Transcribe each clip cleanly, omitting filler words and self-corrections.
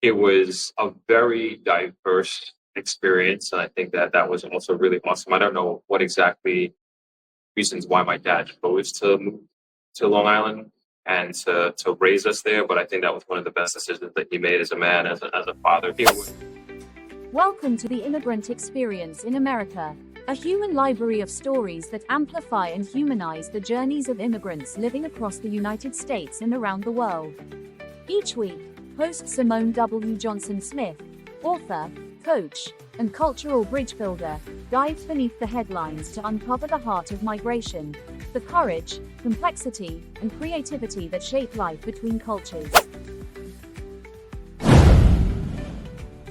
it was a very diverse experience, and I think that was also really awesome. I don't know what exactly reasons why my dad chose to move to Long Island and to raise us there, but I think that was one of the best decisions that he made as a man, as a father. Welcome to the Immigrant Experience in America, a human library of stories that amplify and humanize the journeys of immigrants living across the United States and around the world. Each week, host Simone W. Johnson-Smith, author, coach, and cultural bridge builder, dives beneath the headlines to uncover the heart of migration, the courage, complexity, and creativity that shape life between cultures.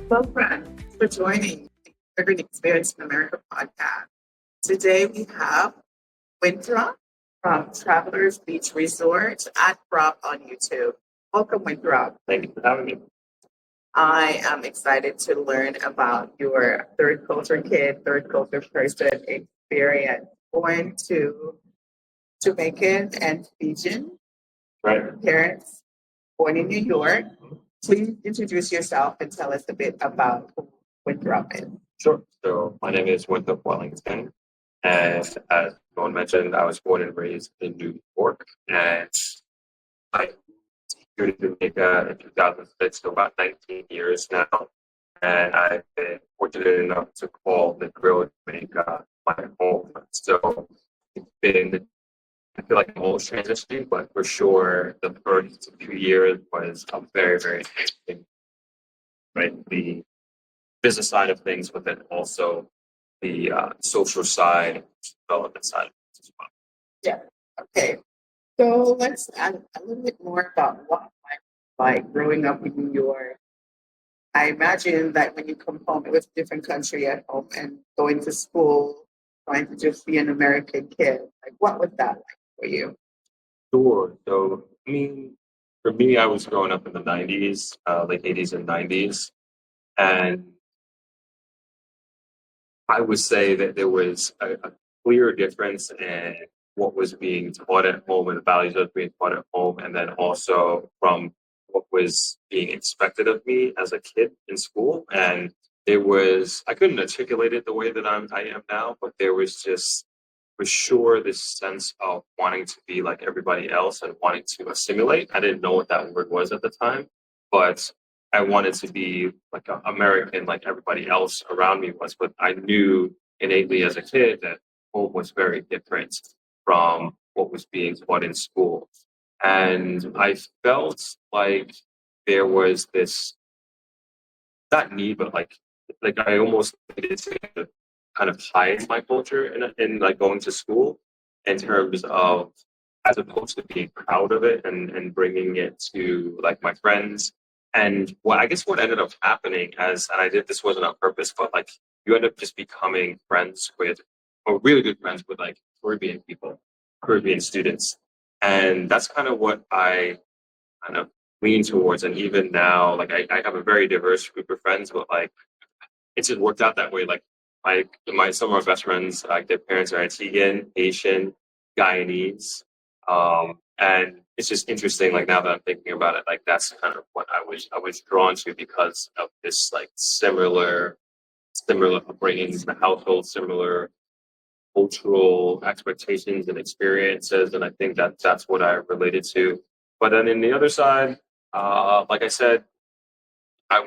Hello, friends, for joining the Immigrant Experience in America podcast. Today we have Winthrop from Travelers Beach Resort at Prop on YouTube. Welcome, Winthrop. Thank you for having me. I am excited to learn about your third culture person experience. Born to Jamaican and Fijian Right. parents, born in New York. Please introduce yourself and tell us a bit about who Winthrop is. Sure. So my name is Winthrop Wellington, and as Dawn mentioned, I was born and raised in New York, and I moved to Jamaica in 2006, so about 19 years now. And I've been fortunate enough to call Negril, Jamaica, my home. So it's been, I feel like I'm almost transitioning, but for sure, the first few years was a very, very interesting, right? The business side of things, but then also the social side, development side of things as well. Yeah. Okay. So let's add a little bit more about what life was like growing up in New York. I imagine that when you come home, it was a different country at home and going to school, trying to just be an American kid. Like, what was that like for you? Sure. So, I mean, for me, I was growing up in the 90s, like 80s and 90s. And I would say that there was a clear difference in what was being taught at home and the values that were being taught at home, and then also from what was being expected of me as a kid in school. And I couldn't articulate it the way that I am now, but there was just for sure this sense of wanting to be like everybody else and wanting to assimilate. I didn't know what that word was at the time, but I wanted to be like an American, like everybody else around me was. But I knew innately as a kid that home was very different from what was being taught in school. And I felt like there was this, not need, but like I almost needed to kind of hide my culture in like going to school in terms of as opposed to being proud of it and bringing it to like my friends. And what I guess what ended up happening and I did this wasn't on purpose, but like you end up just becoming friends with or really good friends with like Caribbean people, Caribbean students. And that's kind of what I kind of lean towards. And even now, like I have a very diverse group of friends, but like it's just worked out that way. Like some of my best friends, like their parents are Antiguan, Haitian, Guyanese, and it's just interesting. Like now that I'm thinking about it, like that's kind of what I was drawn to because of this like similar upbringings in the household, similar cultural expectations and experiences, and I think that that's what I related to. But then in the other side, like I said, I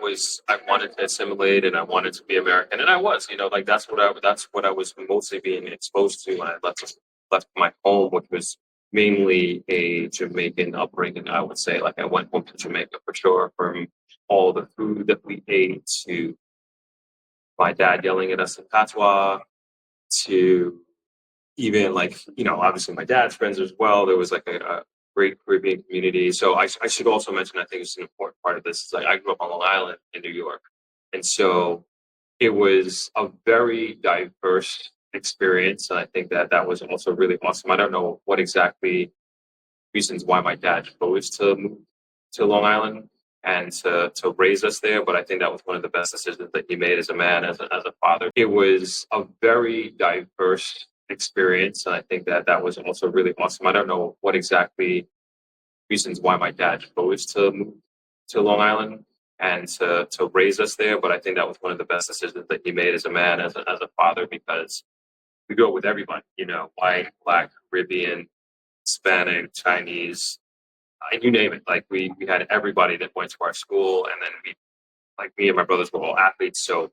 wanted to assimilate and I wanted to be American, and I was, like that's what I was mostly being exposed to when I left my home, which was mainly a Jamaican upbringing. I would say, like I went home to Jamaica for sure, from all the food that we ate to my dad yelling at us in patois to even like obviously my dad's friends as well. There was like a great Caribbean community. So I should also mention, I think it's an important part of this is like I grew up on Long Island in New York, and so it was a very diverse experience, and I think that was also really awesome. I don't know what exactly reasons why my dad chose to move to Long Island and to raise us there, but I think that was one of the best decisions that he made as a man, as a father. It was a very diverse experience, and I think that was also really awesome. I don't know what exactly reasons why my dad chose to move to Long Island and to raise us there. But I think that was one of the best decisions that he made as a man, as a father, because we grew up with everybody, white, black, Caribbean, Hispanic, Chinese, you name it. Like we had everybody that went to our school, and then me and my brothers were all athletes, so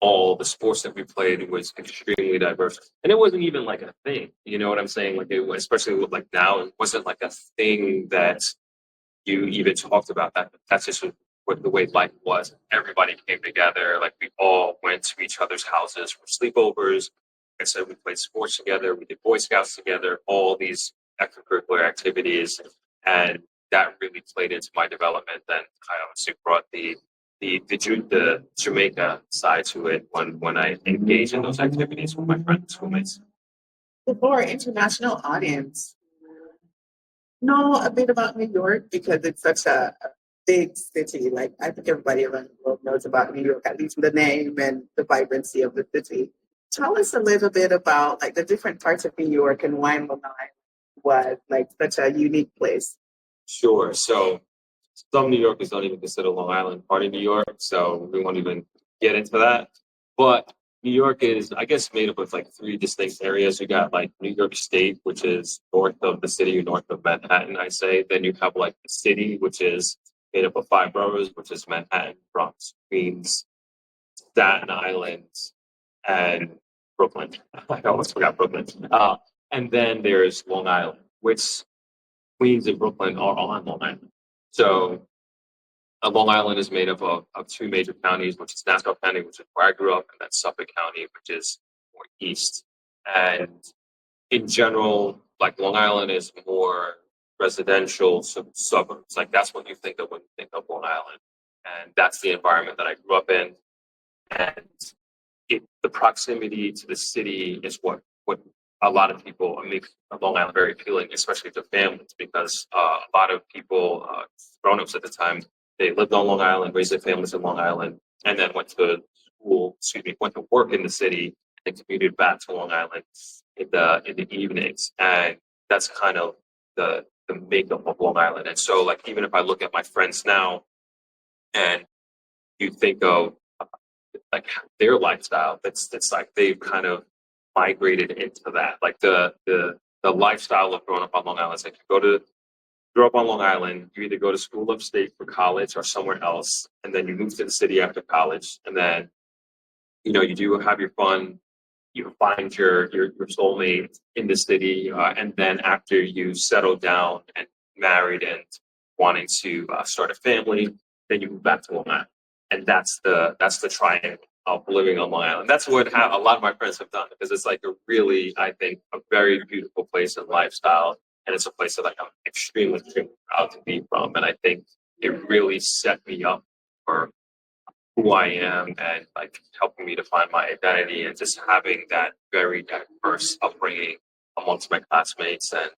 all the sports that we played was extremely diverse, and it wasn't even like a thing. You know what I'm saying? Like especially with like now, it wasn't like a thing that you even talked about. That's just what the way life was. Everybody came together. Like we all went to each other's houses for sleepovers. Like I said, we played sports together. We did Boy Scouts together. All these extracurricular activities, and that really played into my development. Then I obviously brought the Jamaica side to it when I engage in those activities with my friends and schoolmates. For our international audience, know a bit about New York because it's such a big city. Like I think everybody around the world knows about New York, at least the name and the vibrancy of the city. Tell us a little bit about like the different parts of New York and why Long Island was like such a unique place. Sure. So some New Yorkers don't even consider Long Island part of New York, so we won't even get into that. But New York is, I guess, made up of like three distinct areas. You got like New York State, which is north of the city, north of Manhattan, I say. Then you have like the city, which is made up of five boroughs, which is Manhattan, Bronx, Queens, Staten Island, and Brooklyn. I almost forgot Brooklyn. And then there's Long Island, which Queens and Brooklyn are on Long Island. So Long Island is made up of two major counties, which is Nassau County, which is where I grew up, and then Suffolk County, which is more east. And in general, like Long Island is more residential suburbs. Like that's what you think of when you think of Long Island. And that's the environment that I grew up in. And the proximity to the city is what a lot of people make Long Island very appealing, especially to families, because a lot of people, grown-ups at the time, they lived on Long Island, raised their families in Long Island, and then went to went to work in the city and commuted back to Long Island in the evenings. And that's kind of the makeup of Long Island. And so, like, even if I look at my friends now, and you think of like their lifestyle, it's like they've kind of migrated into that. Like the lifestyle of growing up on Long Island is like you grow up on Long Island, you either go to school upstate for college or somewhere else, and then you move to the city after college, and then you do have your fun, you find your soulmate in the city, and then after you settle down and married and wanting to start a family, then you move back to Long Island, and that's the triangle of living on Long Island. That's what a lot of my friends have done, because it's like a really, I think, a very beautiful place and lifestyle. And it's a place that I'm extremely, extremely proud to be from. And I think it really set me up for who I am and like helping me to find my identity and just having that very diverse upbringing amongst my classmates and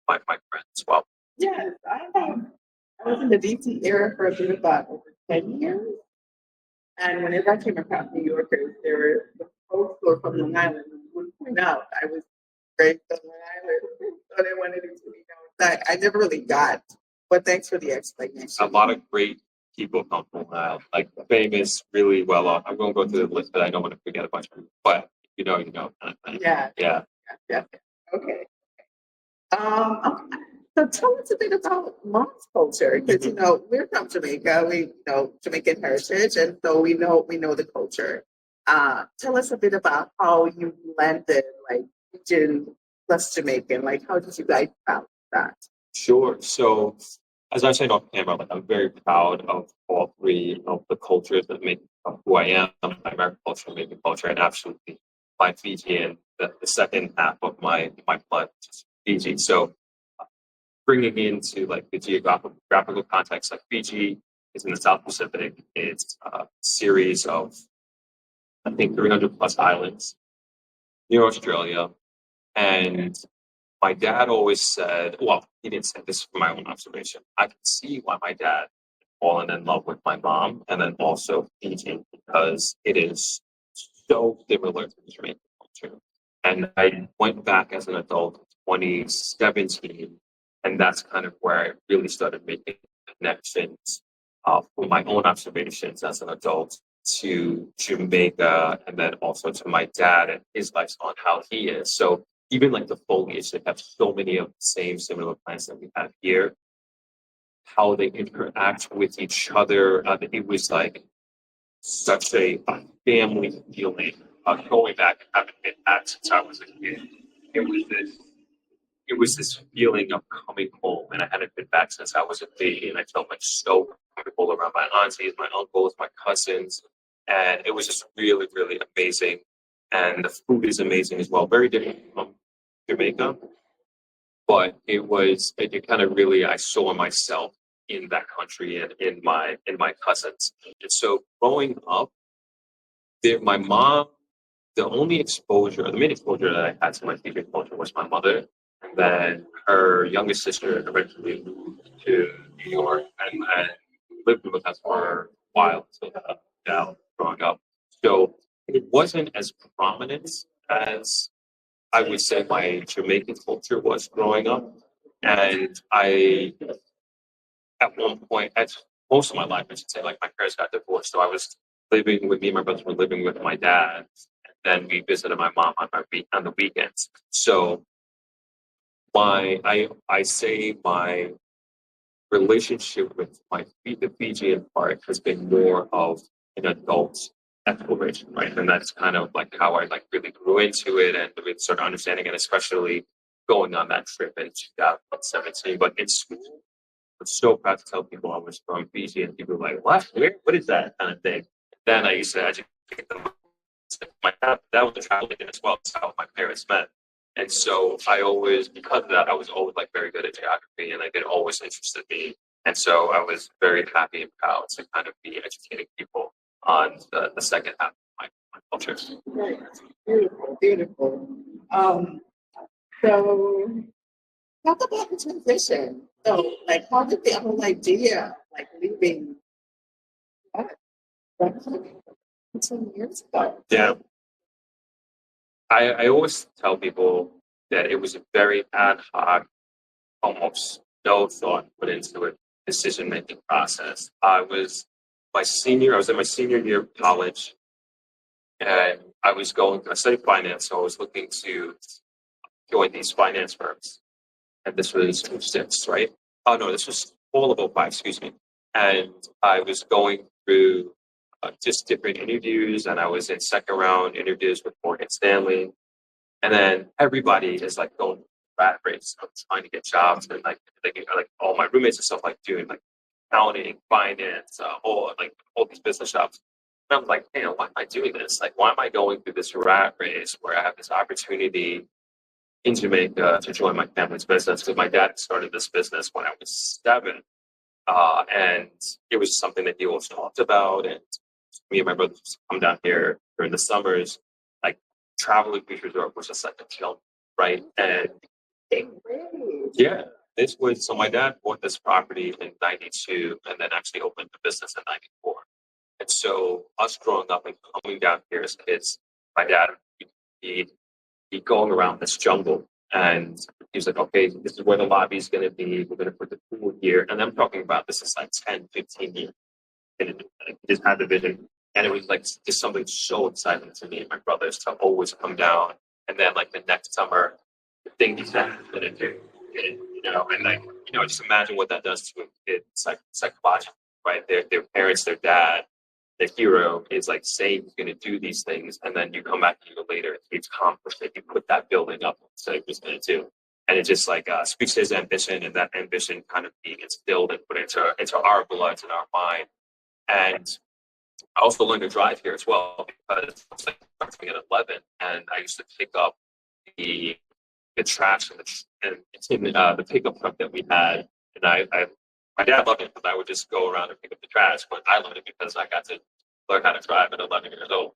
my friends as well. Yes, I was in the DC era for a bit about over 10 years. And whenever I came across New Yorkers, there were the folks who were from Long Island who would point out I was raised on Long Island, so they wanted it to be known. That I never really got, but thanks for the explanation. A lot of great people come from Long Island, like famous, really well off. I'm going to go through the list, but I don't want to forget a bunch of people. But you know. Kind of thing. Yeah. Okay. Okay. So tell us a bit about mom's culture, because we're from Jamaica. We know Jamaican heritage, and so we know the culture. Tell us a bit about how you blended like Fijian plus Jamaican. Like, how did you guys balance that? Sure. So, as I said off camera, like I'm very proud of all three of the cultures that make up who I am: my American culture, Jamaican culture, and absolutely my Fijian, the second half of my blood, which is Fiji. So, bringing into like the geographical context, like Fiji is in the South Pacific. It's a series of, I think, 300 plus islands near Australia. And my dad always said, well, he didn't say this from my own observation. I can see why my dad fallen in love with my mom and then also Fiji, because it is so similar to the Jamaican culture. And I went back as an adult in 2017, and that's kind of where I really started making connections from my own observations as an adult to Jamaica, and then also to my dad and his lifestyle and how he is. So even like the foliage, they have so many of the same similar plants that we have here. How they interact with each other, it was like such a family feeling. Going back and having been back since I was a kid, it was this it was this feeling of coming home, and I hadn't been back since I was a baby, and I felt like so comfortable around my aunties, my uncles, my cousins, and it was just really, really amazing. And the food is amazing as well, very different from Jamaica, but it kind of really I saw myself in that country and in my cousins. And so growing up, my mom, the main exposure that I had to my Fijian culture was my mother. And then her youngest sister eventually moved to New York and lived with us for a while until now growing up. So it wasn't as prominent as I would say my Jamaican culture was growing up. And at one point, at most of my life, I should say, like my parents got divorced. So I was living with me and my brothers were living with my dad. And then we visited my mom on the weekends. So I say my relationship with the Fijian part has been more of an adult exploration, right? And that's kind of like how I like really grew into it and really started understanding it, especially going on that trip in 2017. But in school, I'm so proud to tell people I was from Fiji, and people were like, "What? Where? What is that?" kind of thing. Then I used to educate them. My dad, that was a travel agent as well. That's how my parents met. And so because of that, I was always like very good at geography, and like it always interested me. And so I was very happy and proud to kind of be educating people on the second half of my culture. Right. Beautiful, beautiful. Um, so talk about the transition. So, like, how did the whole idea, like, leaving what, 10 years ago? Yeah. I always tell people that it was a very ad hoc, almost no thought put into it, decision making process. I was in my senior year of college, and I studied finance, so I was looking to join these finance firms. And this was 06, right? Oh no, this was fall of '05, excuse me. And I was going through just different interviews, and I was in second round interviews with Morgan Stanley. And then everybody is like going rat race of trying to get jobs, and like all my roommates and stuff like doing like accounting, finance, all these business jobs. And I'm like, man, why am I doing this? Like, why am I going through this rat race where I have this opportunity in Jamaica to join my family's business? Because my dad started this business when I was 7, and it was something that he always talked about. And me and my brothers used to come down here during the summers, like traveling beach resort was just like a chill, right? And yeah, so my dad bought this property in '92 and then actually opened the business in '94. And so us growing up and coming down here as kids, my dad, he'd be going around this jungle, and he was like, okay, this is where the lobby is going to be. We're going to put the pool here. And I'm talking about this is like 10, 15 years. And he just had the vision. And it was like just something so exciting to me and my brothers to always come down. And then like the next summer, the thing he's going to do, and like, just imagine what that does to a kid psychologically, right? Their parents, their dad, the hero is like saying he's going to do these things, and then you come back a year later and he's accomplished it. You put that building up and said he was going to do, and it just like speaks to his ambition, and that ambition kind of being instilled and put into our bloods and our mind. And I also learned to drive here as well because I was like starting at 11, and I used to pick up the trash and the pickup truck that we had, and my dad loved it because I would just go around and pick up the trash, but I loved it because I got to learn how to drive at 11 years old.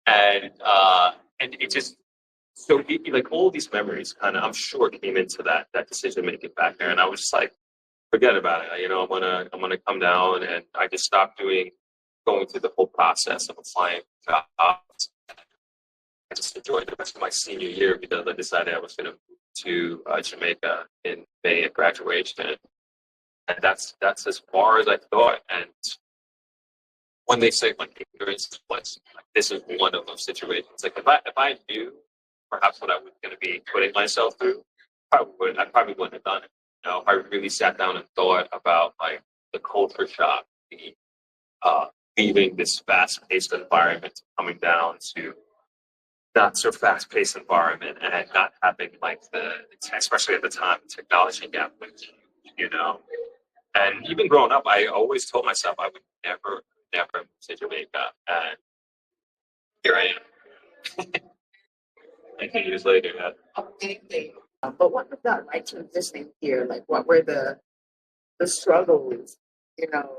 And it just, like all these memories kind of, I'm sure came into that decision making back there. And I was just like, forget about it. I'm gonna come down, and I just stopped going through the whole process of applying jobs. I just enjoyed the rest of my senior year because I decided I was going to move to Jamaica in May at graduation. And that's as far as I thought. And when they say like ignorance is bliss, like this is one of those situations. Like if I knew perhaps what I was going to be putting myself through, I probably wouldn't have done it. You know, if I really sat down and thought about like the culture shock, the leaving this fast-paced environment, coming down to not so fast-paced environment, and not having like especially at the time, technology gap, you know. And even growing up, I always told myself I would never move to Jamaica, and here I am. 19 years later. Amazing. But what was that like transitioning here? Like, what were the struggles? You know,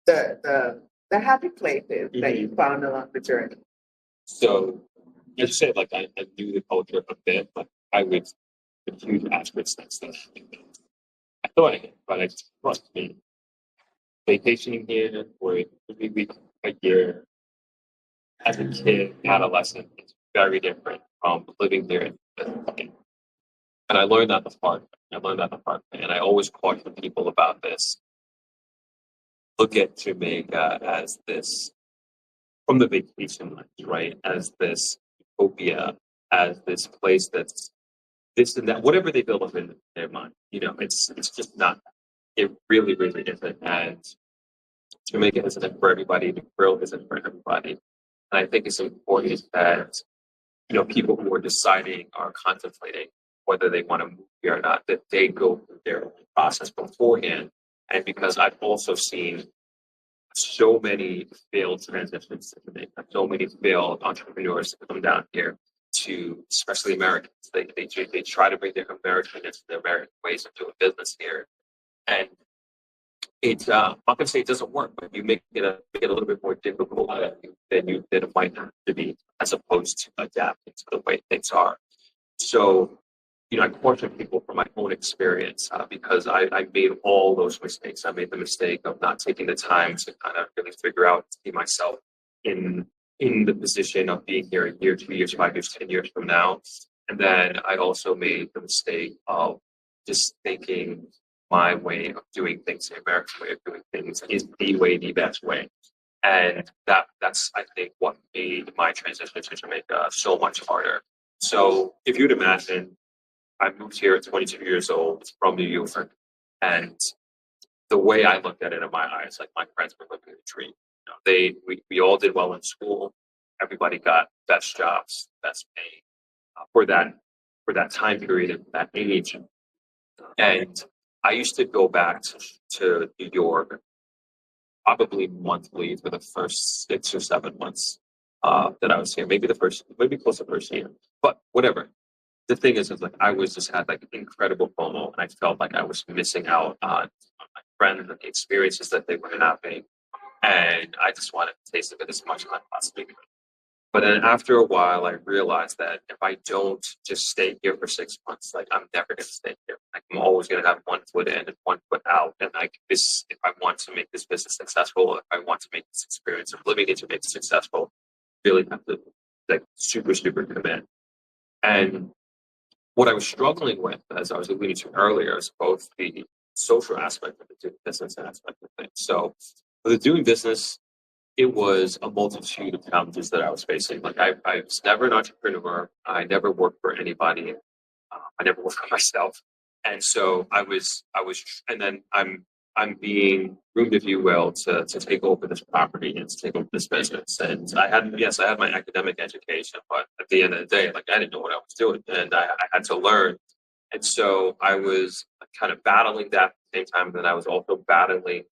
the happy places that you found along the journey. So, as you said, like I knew the culture a bit, but I would the huge aspects that stuff. I thought I did, but I trust me. Vacationing here for 3 weeks a year as a kid, adolescent, is very different from living here. And I learned that the hard way. And I always caution people about this. Look at Jamaica as this, from the vacation lens, right? As this utopia, as this place that's this and that, whatever they build up in their mind. You know, it's just not. It really, really isn't. And Jamaica isn't for everybody. The Negril isn't for everybody. And I think it's important that, you know, people who are deciding or contemplating whether they want to move here or not, that they go through their own process beforehand. And because I've also seen so many failed transitions to Jamaica, so many failed entrepreneurs come down here to, especially Americans. They try to bring their Americanness, their American ways of doing business here. And it's I'm not gonna say it doesn't work, but you make it a little bit more difficult than it might have to be, as opposed to adapting to the way things are. So, you know, I caution people from my own experience because I made all those mistakes. I made the mistake of not taking the time to kind of really figure out, see myself in the position of being here a year, 2 years, 5 years, 10 years from now. And then I also made the mistake of just thinking my way of doing things, the American way of doing things, is the way, the best way. And that's I think what made my transition to Jamaica so much harder. So if you'd imagine, I moved here at 22 years old from New York, and the way I looked at it in my eyes, like my friends were living the dream. You know, we all did well in school. Everybody got best jobs, best pay for that time period and that age. And I used to go back to New York probably monthly for the first 6 or 7 months that I was here. Maybe close to the first year, but whatever. The thing is like I was just had like incredible FOMO, and I felt like I was missing out on my friends and the experiences that they were having, and I just wanted to taste of it as much as I possibly could. But then after a while, I realized that if I don't just stay here for 6 months, like I'm never going to stay here. Like I'm always going to have one foot in and one foot out. And like this, if I want to make this business successful, if I want to make this experience of living it to make it successful, really have to like super commit. And what I was struggling with, as I was alluding to earlier, is both the social aspect and the business aspect of things. So for the doing business, it was a multitude of challenges that I was facing. Like I was never an entrepreneur. I never worked for anybody. I never worked for myself. And so I was, and then I'm being groomed, if you will, to take over this property and to take over this business. And I had my academic education, but at the end of the day, like I didn't know what I was doing, and I had to learn. And so I was kind of battling that at the same time that I was also battling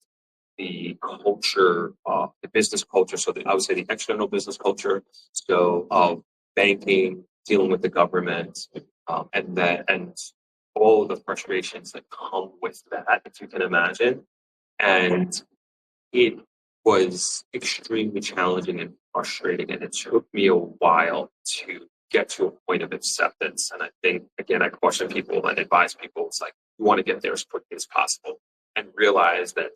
the culture, the business culture. So I would say the external business culture. So of banking, dealing with the government, and all of the frustrations that come with that, if you can imagine. And it was extremely challenging and frustrating, and it took me a while to get to a point of acceptance. And I think, again, I caution people and advise people, it's like, you want to get there as quickly as possible and realize that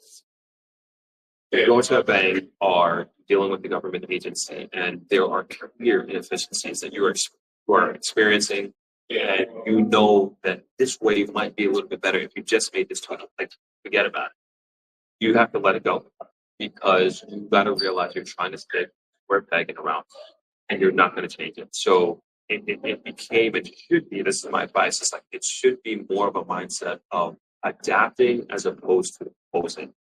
you're going to a bank or dealing with the government agency, and there are clear inefficiencies that you are experiencing. And you know that this wave might be a little bit better if you just made this tunnel. Like forget about it. You have to let it go because you got to realize you're trying to stick square peg in a round and you're not going to change it. So it became, it should be, this is my advice, it's like it should be more of a mindset of adapting as opposed to opposing.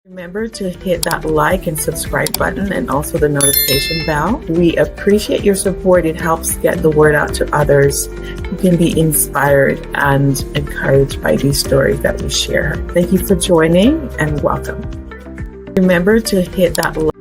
Remember to hit that like and subscribe button and also the notification bell. We appreciate your support. It helps get the word out to others who can be inspired and encouraged by these stories that we share. Thank you for joining and welcome. Remember to hit that like.